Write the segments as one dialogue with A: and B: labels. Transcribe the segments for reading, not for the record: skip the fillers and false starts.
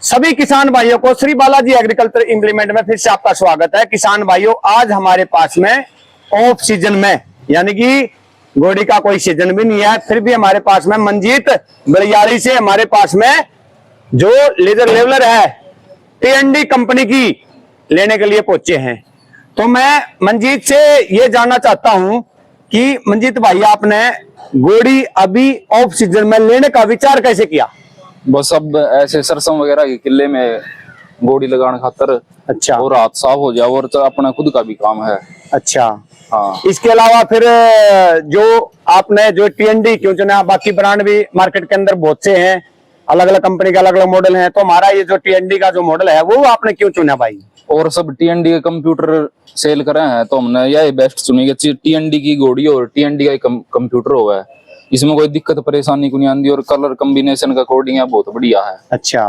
A: सभी किसान भाइयों को श्री बालाजी एग्रीकल्चर इंप्लीमेंट में फिर से आपका स्वागत है। किसान भाइयों, आज हमारे पास में ऑफ सीजन में, यानी कि घोड़ी का कोई सीजन भी नहीं है, फिर भी हमारे पास में मंजीत बलियाड़ी से हमारे पास में जो लेजर लेवलर है टीएनडी कंपनी की लेने के लिए पहुंचे हैं। तो मैं मंजीत से ये जानना चाहता हूं कि मंजीत भाई, आपने घोड़ी अभी ऑफ सीजन में लेने का विचार कैसे किया?
B: बस अब ऐसे सरसों वगैरह के किले में गोड़ी लगाने खातर।
A: अच्छा।
B: और हाथ साफ हो जाए, और तो अपना खुद का भी काम है।
A: अच्छा।
B: हाँ।
A: इसके अलावा फिर जो आपने जो टीएनडी क्यों चुना? बाकी ब्रांड भी मार्केट के अंदर बहुत से हैं, अलग अलग कंपनी के अलग अलग मॉडल हैं, तो हमारा ये जो टीएनडी का जो मॉडल है वो आपने क्यों चुना भाई?
B: और सब टीएनडी के कंप्यूटर सेल करे हैं, तो हमने यही बेस्ट चुनी कि टीएनडी की घोड़ी और टीएनडी का कंप्यूटर हुआ है, इसमें कोई दिक्कत परेशानी को नहीं आती, और कलर कॉम्बिनेशन का कोडिंग है बहुत बढ़िया है।
A: अच्छा।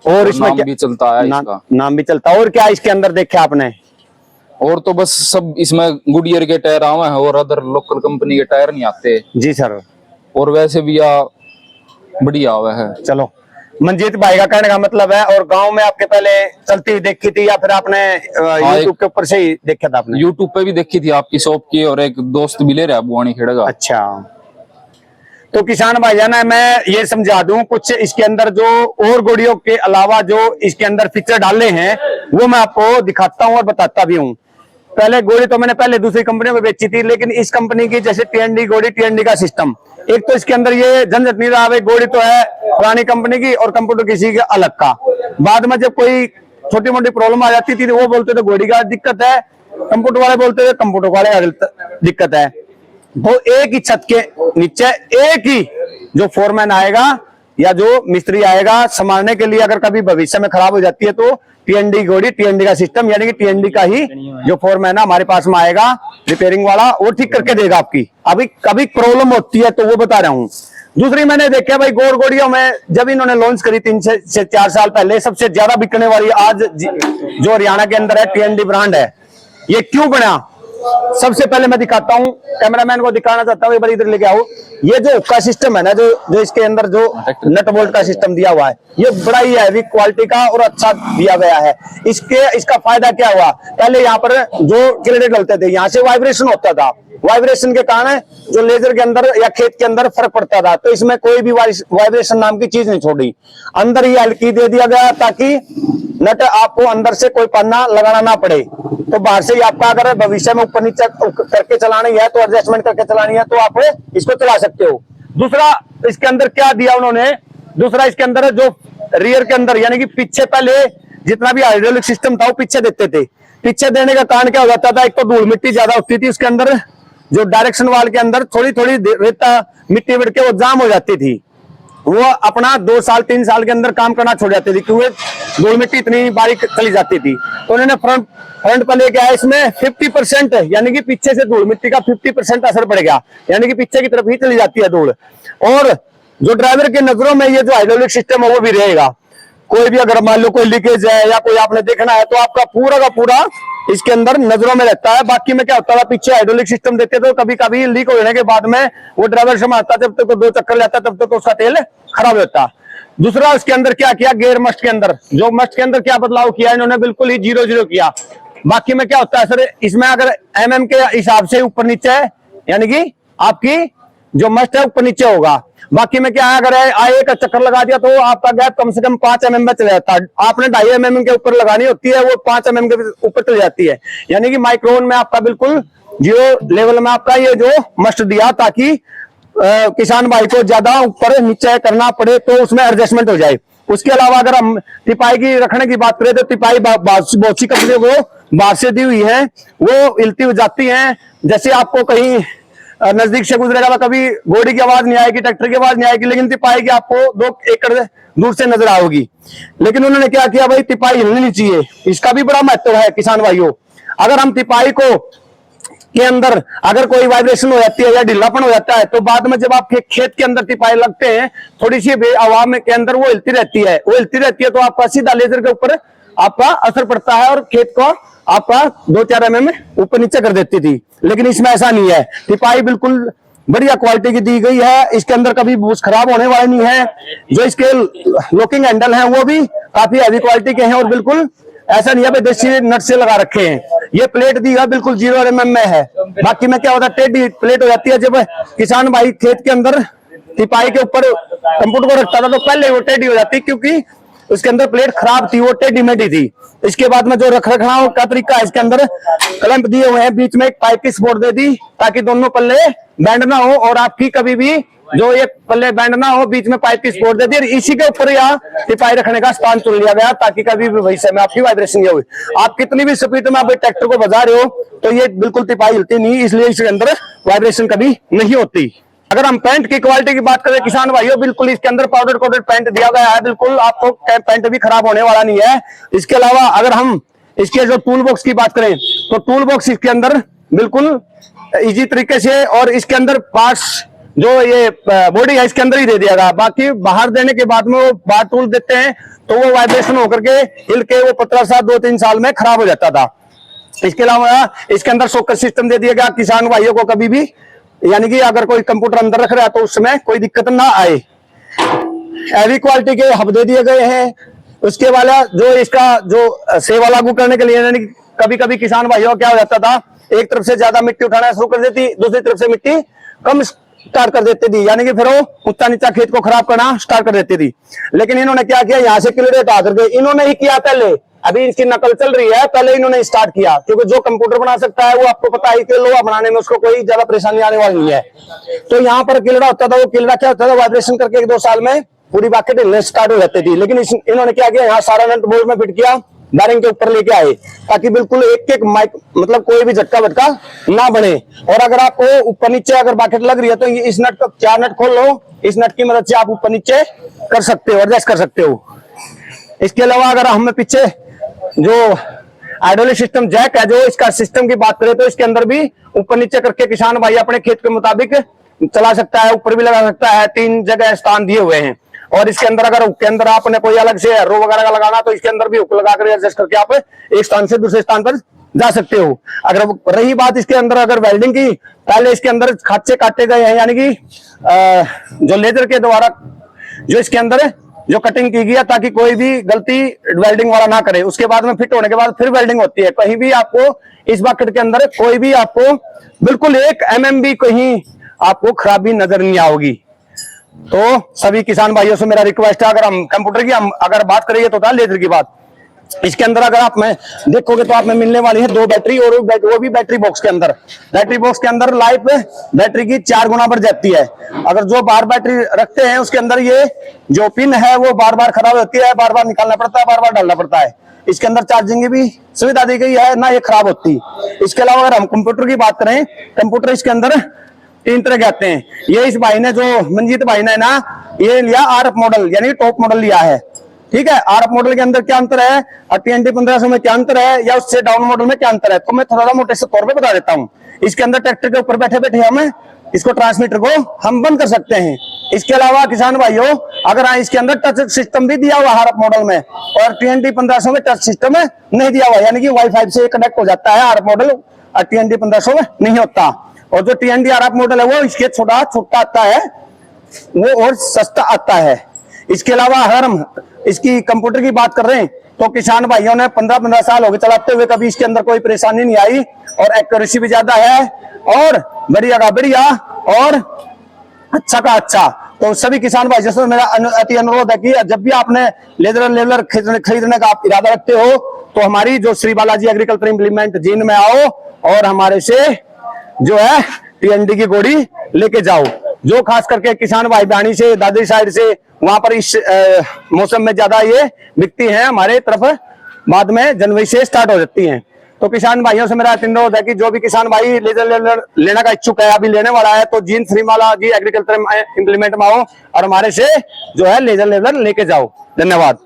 A: और इसमें
B: नाम भी चलता है इसका।
A: नाम भी चलता है। और क्या इसके अंदर देखा आपने?
B: और तो बस सब इसमें गुडियर के टायर आवे हैं, और अदर लोकल कंपनी के टायर नहीं आते।
A: जी सर। और
B: वैसे भी बढ़िया हुआ है।
A: चलो, मंजीत भाई का कहने का मतलब है, और गांव में आपके पहले चलती हुई देखी थी या फिर आपने यूट्यूब के ऊपर से ही देखा था? आपने
B: यूट्यूब पे भी देखी थी आपकी शॉप की, और एक दोस्त भी ले रहा है बुआनी खेड़ेगा।
A: अच्छा। तो किसान भाईजान, मैं ये समझा दूं कुछ इसके अंदर जो और घोड़ियों के अलावा जो इसके अंदर फीचर डाले हैं वो मैं आपको दिखाता हूं और बताता भी हूं। पहले घोड़ी तो मैंने पहले दूसरी कंपनियों में बेची थी, लेकिन इस कंपनी की जैसे टीएनडी घोड़ी, टीएनडी का सिस्टम, एक तो इसके अंदर ये झंझट नहीं रहा, घोड़ी तो है पुरानी कंपनी की और कंप्यूटर किसी के अलग का। बाद में जब कोई छोटी मोटी प्रॉब्लम आ जाती थी तो वो बोलते थे घोड़ी का दिक्कत है, कंप्यूटर वाले बोलते थे कंप्यूटर वाले का दिक्कत है। वो एक ही छत के नीचे एक ही जो फोरमैन आएगा या जो मिस्त्री आएगा संभालने के लिए, अगर कभी भविष्य में खराब हो जाती है तो टीएनडी घोड़ी, टीएनडी का सिस्टम, यानी कि टीएनडी का ही जो फोरमैन है हमारे पास में आएगा रिपेयरिंग वाला, वो ठीक करके देगा आपकी। अभी कभी प्रॉब्लम होती है तो वो बता रहा हूँ। दूसरी मैंने देखा भाई, गोर घोड़ियों में जब इन्होंने लॉन्च करी 3 से 4 साल पहले, सबसे ज्यादा बिकने वाली आज जो हरियाणा के अंदर है टीएनडी ब्रांड है। ये क्यों बना? सबसे पहले मैं दिखाता हूं, कैमरामैन को दिखाना चाहता हूं, एक बार इधर लेके आओ। ये जो का सिस्टम है ना, जो इसके अंदर जो नट बोल्ट का सिस्टम दिया हुआ है, ये बड़ा ही हैवी क्वालिटी का और अच्छा दिया गया है। इसका फायदा क्या हुआ? पहले यहाँ पर जो किले डलते थे, यहाँ से वाइब्रेशन होता था, वाइब्रेशन के कारण जो लेजर के अंदर या खेत के अंदर फर्क पड़ता था, तो इसमें कोई भी वाइब्रेशन नाम की चीज नहीं छोड़ी। अंदर ही हल्की दे दिया गया ताकि नट आपको अंदर से कोई पन्ना लगाना ना पड़े। तो बाहर से ही आपका अगर भविष्य में ऊपर नीचे करके चलानी है तो एडजस्टमेंट करके चलानी है तो आप इसको चला सकते हो। दूसरा इसके अंदर क्या दिया उन्होंने, दूसरा इसके अंदर जो रियर के अंदर, यानी कि पीछे पहले जितना भी हाइड्रोलिक सिस्टम था वो पीछे देते थे। पीछे देने का कारण क्या हो जाता था? एक तो धूल मिट्टी ज्यादा होती थी उसके अंदर, जो डायरेक्शन वाल के अंदर थोड़ी थोड़ी रेता मिट्टी बढ़ के वो जाम हो जाती थी, वो अपना 2 साल 3 साल के अंदर काम करना छोड़ जाती थी, क्योंकि धूल मिट्टी इतनी बारीक चली जाती थी। तो उन्होंने फ्रंट पर लेके आया इसमें 50%, यानी कि पीछे से धूल मिट्टी का 50% असर पड़ गया, यानी कि पीछे की तरफ ही चली जाती है धूल। और जो ड्राइवर की नजरों में ये जो हाइड्रोलिक सिस्टम है वो भी रहेगा। कोई भी अगर मान लो कोई लीकेज है या कोई आपने देखना है तो आपका पूरा का पूरा इसके अंदर नजरों में रहता है। बाकी में क्या होता था, पीछे हाइड्रोलिक सिस्टम देते तो कभी कभी लीक होने के बाद में वो ड्राइवर संभालता, जब तक 2 चक्कर लेता तब तक उसका तेल खराब होता। दूसरा उसके अंदर क्या किया, गेयर मस्ट के अंदर, जो मस्ट के अंदर क्या बदलाव किया इन्होंने, बिल्कुल ही 0-0 किया। बाकी में क्या होता है सर, इसमें अगर एमएम के हिसाब से ऊपर नीचे है, यानी कि आपकी जो मस्ट है ऊपर नीचे होगा। बाकी में क्या है, अगर आए का चक्कर लगा दिया तो आपका गैप कम से कम 5 mm में चला जाता है। आपने 2.5 mm के ऊपर लगानी होती है, वो 5 mm के ऊपर चली जाती है, यानी कि माइक्रोन में आपका बिल्कुल 0 लेवल में आपका ये जो मस्ट दिया, ताकि किसान भाई को ज्यादा ऊपर नीचे करना पड़े तो उसमें एडजस्टमेंट हो जाए। उसके अलावा अगर हम तिपाई की रखने की बात करें तो तिपाई बहुत सी कंपनियों को बाहर से दी हुई है, वो हिलती हो जाती है। जैसे आपको कहीं नजदीक से गुजरेगा तो कभी घोड़ी की आवाज नहीं आएगी, ट्रैक्टर की आवाज नहीं आएगी, लेकिन तिपाई की आपको 2 एकड़ दूर से नजर आओगी। लेकिन उन्होंने क्या किया भाई, तिपाई हिलनी नहीं चाहिए, इसका भी बड़ा महत्व है किसान भाइयों। अगर हम तिपाई को के अंदर अगर कोई वाइब्रेशन हो जाती है या ढीलापन हो जाता है तो बाद में जब आप खेत के अंदर तिपाई लगते हैं, थोड़ी सी हवा में के अंदर वो हिलती रहती है, तो आपका सीधा लेजर के ऊपर आपका असर पड़ता है और खेत को आपका 2-4 mm ऊपर नीचे कर देती थी। लेकिन इसमें ऐसा नहीं है, तिपाई बिल्कुल बढ़िया क्वालिटी की दी गई है। इसके अंदर कभी बूस्ट खराब होने वाले नहीं है। जो इसके लॉकिंग हैंडल हैं वो भी काफी हैवी क्वालिटी के हैं और बिल्कुल ऐसा नहीं है भाई देसी नट से लगा रखे हैं। ये प्लेट दी है बिल्कुल 0 mm में है। बाकी में क्या होता है, टेढ़ी प्लेट हो जाती है। जब किसान भाई खेत के अंदर तिपाई के ऊपर कंप्यूटर को रखता था तो पहले वो टेढ़ी हो जाती, क्योंकि उसके अंदर प्लेट खराब थी, वो टेढ़ी मेढ़ी थी। इसके बाद में जो रखरखाव का तरीका है, इसके अंदर क्लैंप दिए हुए हैं, बीच में एक पाइप की सपोर्ट दे दी ताकि दोनों पल्ले बैंड ना हो और आपकी कभी भी जो ये पल्ले बैंड ना हो, बीच में पाइप की सपोर्ट दे दी और इसी के ऊपर यहाँ टिपाई रखने का स्थान चुन लिया गया ताकि कभी भी भविष्य में आपकी वाइब्रेशन ये हुई। आप कितनी भी स्पीड में आप ट्रैक्टर को बजा रहे हो तो ये बिल्कुल टिपाई हिलती नहीं, इसलिए इसके अंदर वाइब्रेशन कभी नहीं होती। अगर हम पैंट की क्वालिटी की बात करें किसान भाइयों, बिल्कुल इसके अंदर पाउडर कोटेड पैंट दिया गया है, बिल्कुल आपको पैंट भी खराब होने वाला नहीं है। इसके अलावा अगर हम इसके जो टूल बॉक्स की बात करें तो टूल बॉक्स इसके अंदर बिल्कुल इजी तरीके से और इसके अंदर पार्ट्स जो ये बॉडी है इसके अंदर ही दे दिया गया। बाकी बाहर देने के बाद में वो बाहर टूल देते हैं तो वो वाइब्रेशन होकर के हिल के वो 15-2-3 साल में खराब हो जाता था। इसके अलावा इसके अंदर सॉकेट सिस्टम दे दिया गया किसान भाइयों को, कभी भी यानी कि अगर कोई कंप्यूटर अंदर रख रहा है तो उसमें कोई दिक्कत ना आए। हैवी क्वालिटी के हब दे दिए गए हैं। उसके वाला जो इसका जो सेवा लागू करने के लिए यानी कभी कभी किसान भाइयों क्या हो जाता था, एक तरफ से ज्यादा मिट्टी उठाना शुरू कर देती, दूसरी तरफ से मिट्टी कम स्टार्ट कर देती थी, यानी कि फिर वो ऊंचा नीचा खेत को खराब करना स्टार्ट कर देती थी। लेकिन इन्होंने क्या किया, यहाँ से क्लियर हटा करके इन्होंने ही किया पहले, अभी इसकी नकल चल रही है, पहले इन्होंने स्टार्ट किया क्योंकि जो कंप्यूटर बना सकता है वो आपको पता है कि लोहा बनाने में उसको कोई ज्यादा परेशानी आने वाली नहीं है। तो यहाँ पर किलड़ा होता था, वो किलड़ा क्या होता था, वाइब्रेशन करके 1-2 साल में पूरी बाकी हिलने स्टार्ट हो जाती थी। लेकिन इन्होंने क्या किया, यहाँ सारा नट बोल्ट में फिट किया, बैरिंग के ऊपर लेके आए ताकि बिल्कुल एक माइक मतलब कोई भी झटका वटका ना बने। और अगर आपको ऊपर नीचे अगर बाकेट लग रही है तो इस नट का 4 नट खोल लो, इस नट की मदद से आप ऊपर नीचे कर सकते हो, एडजस्ट कर सकते हो। इसके अलावा अगर हमें पीछे जो हाइड्रोलिक सिस्टम जैक है, जो इसका सिस्टम की बात करें तो इसके अंदर भी ऊपर नीचे करके किसान भाई अपने खेत के मुताबिक चला सकता है, ऊपर भी लगा सकता है। 3 जगह स्थान दिए हुए हैं और इसके अंदर अगर हुक के अंदर आपने कोई अलग से एरो वगैरह का लगाना तो इसके अंदर भी हुक लगा कर एडजस्ट करके आप एक स्थान से दूसरे स्थान पर जा सकते हो। अगर रही बात इसके अंदर अगर वेल्डिंग की, पहले इसके अंदर खांचे काटे गए हैं, यानी कि जो लेजर के द्वारा जो इसके अंदर जो कटिंग की गई है ताकि कोई भी गलती वेल्डिंग वाला ना करे। उसके बाद में फिट होने के बाद फिर वेल्डिंग होती है। कहीं भी आपको इस बकेट के अंदर कोई भी आपको बिल्कुल 1 mm भी कहीं आपको खराबी नजर नहीं आओगी। तो सभी किसान भाइयों से मेरा रिक्वेस्ट है, अगर हम कंप्यूटर की हम अगर बात करेंगे तो था लेजर की बात, इसके अंदर अगर आप में देखोगे तो आप में मिलने वाली है 2 बैटरी और वो भी बैटरी बॉक्स के अंदर। बैटरी बॉक्स के अंदर लाइफ बैटरी की 4 गुना बढ़ जाती है। अगर जो बार बैटरी रखते हैं उसके अंदर ये जो पिन है वो बार बार खराब होती है, बार बार निकालना पड़ता है, बार बार डालना पड़ता है। इसके अंदर चार्जिंग की भी सुविधा दी गई है, ना ये खराब होती। इसके अलावा अगर हम कंप्यूटर की बात करें, कंप्यूटर इसके अंदर 3 तरह के आते हैं। ये इस भाई ने जो मंजीत भाई ने ना ये लिया RF मॉडल यानी टॉप मॉडल लिया है, ठीक है। RF मॉडल के अंदर क्या अंतर है और TNT 1500 में क्या अंतर है या उससे डाउन मॉडल में क्या अंतर है, तो मैं थोड़ा सा मोटे से तौर पे बता देता हूँ। इसके अंदर ट्रैक्टर के ऊपर बैठे बैठे हम इसको ट्रांसमीटर को हम बंद कर सकते हैं। इसके अलावा किसान भाइयों अगर इसके अंदर टच सिस्टम भी दिया हुआ RF मॉडल में और TNT 1500 में टच सिस्टम नहीं दिया हुआ, यानी कि वाईफाई से कनेक्ट हो जाता है RF मॉडल और TNT 1500 में नहीं होता। और जो TNT RF मॉडल है वो इसके छोटा आता है, वो और सस्ता आता है। इसके अलावा अगर हम इसकी कंप्यूटर की बात कर रहे हैं तो किसान भाइयों ने 15-15 साल हो गए चलाते हुए, कभी इसके अंदर कोई परेशानी नहीं आई और एक्यूरेसी भी ज्यादा है और बढ़िया का बढ़िया और अच्छा का अच्छा। तो सभी किसान भाई जैसे मेरा अति अनुरोध है कि जब भी आपने लेजर खरीदने का आप इरादा रखते हो तो हमारी जो श्री बालाजी एग्रीकल्चर इंप्लीमेंट जींद में आओ और हमारे से जो है TND की गोड़ी लेके जाओ। जो खास करके किसान भाई बहनी से दादरी साइड से वहां पर इस मौसम में ज्यादा ये बिकती है, हमारे तरफ बाद में जनवरी से स्टार्ट हो जाती हैं। तो किसान भाइयों से मेरा अनुरोध है कि जो भी किसान भाई लेजर लेने का इच्छुक है, अभी लेने वाला है, तो जींद श्री बालाजी एग्रीकल्चर इंप्लीमेंट में आओ और हमारे से जो है लेजर लेके जाओ। धन्यवाद।